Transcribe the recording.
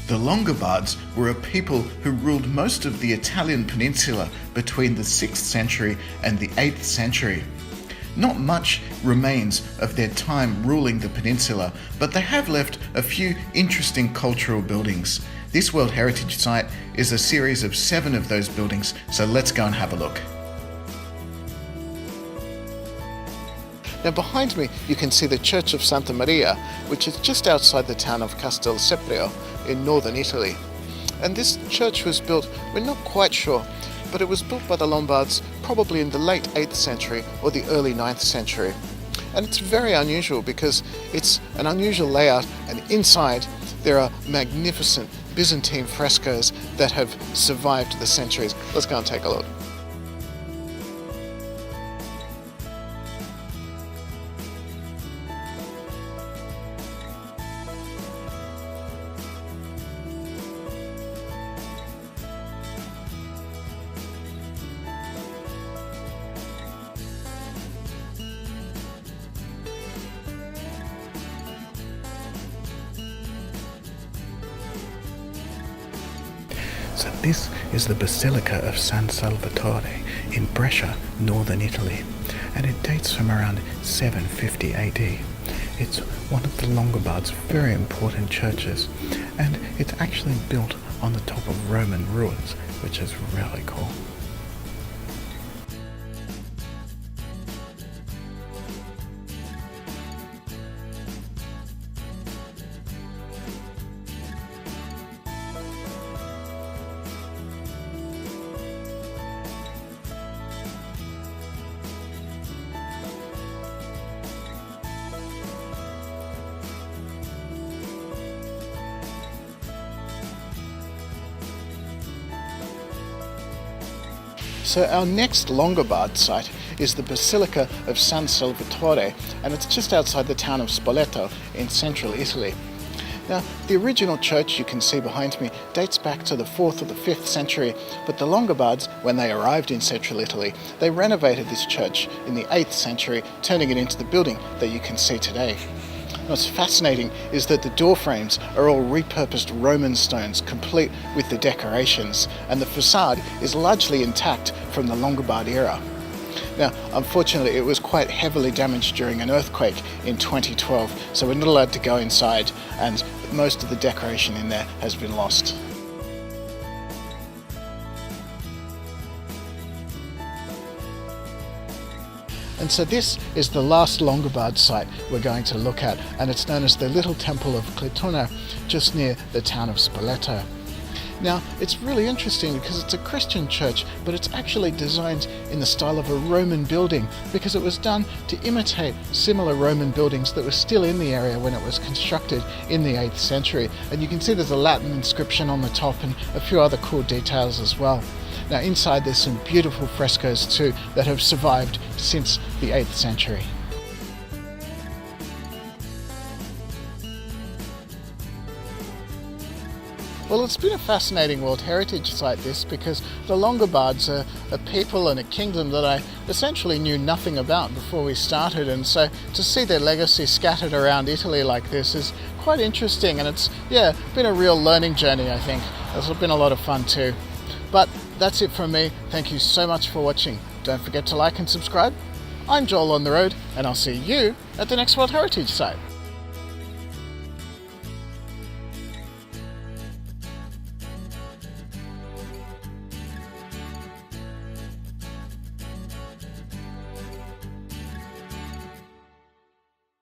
The Longobards were a people who ruled most of the Italian peninsula between the 6th century and the 8th century. Not much remains of their time ruling the peninsula, but they have left a few interesting cultural buildings. This World Heritage Site is a series of 7 of those buildings, so let's go and have a look. Now behind me you can see the Church of Santa Maria, which is just outside the town of Castel Seprio in northern Italy. And this church was built, we're not quite sure, but it was built by the Lombards probably in the late 8th century or the early 9th century. And it's very unusual because it's an unusual layout, and inside there are magnificent Byzantine frescoes that have survived the centuries. Let's go and take a look. So this is the Basilica of San Salvatore in Brescia, northern Italy, and it dates from around 750 AD. It's one of the Longobards' very important churches, and it's actually built on the top of Roman ruins, which is really cool. So our next Longobard site is the Basilica of San Salvatore, and it's just outside the town of Spoleto in central Italy. Now, the original church you can see behind me dates back to the 4th or the 5th century, but the Longobards, when they arrived in central Italy, they renovated this church in the 8th century, turning it into the building that you can see today. What's fascinating is that the door frames are all repurposed Roman stones, complete with the decorations, and the facade is largely intact from the Longobard era. Now, unfortunately, it was quite heavily damaged during an earthquake in 2012, so we're not allowed to go inside, and most of the decoration in there has been lost. And so this is the last Longobard site we're going to look at, and it's known as the Little Temple of Latona, just near the town of Spoleto. Now, it's really interesting because it's a Christian church, but it's actually designed in the style of a Roman building because it was done to imitate similar Roman buildings that were still in the area when it was constructed in the 8th century. And you can see there's a Latin inscription on the top and a few other cool details as well. Now inside there's some beautiful frescoes too that have survived since the 8th century. Well, it's been a fascinating World Heritage Site, this, because the Longobards are a people and a kingdom that I essentially knew nothing about before we started, and so to see their legacy scattered around Italy like this is quite interesting, and it's, been a real learning journey, I think. It's been a lot of fun too. But that's it from me. Thank you so much for watching. Don't forget to like and subscribe. I'm Joel on the road, and I'll see you at the next World Heritage Site.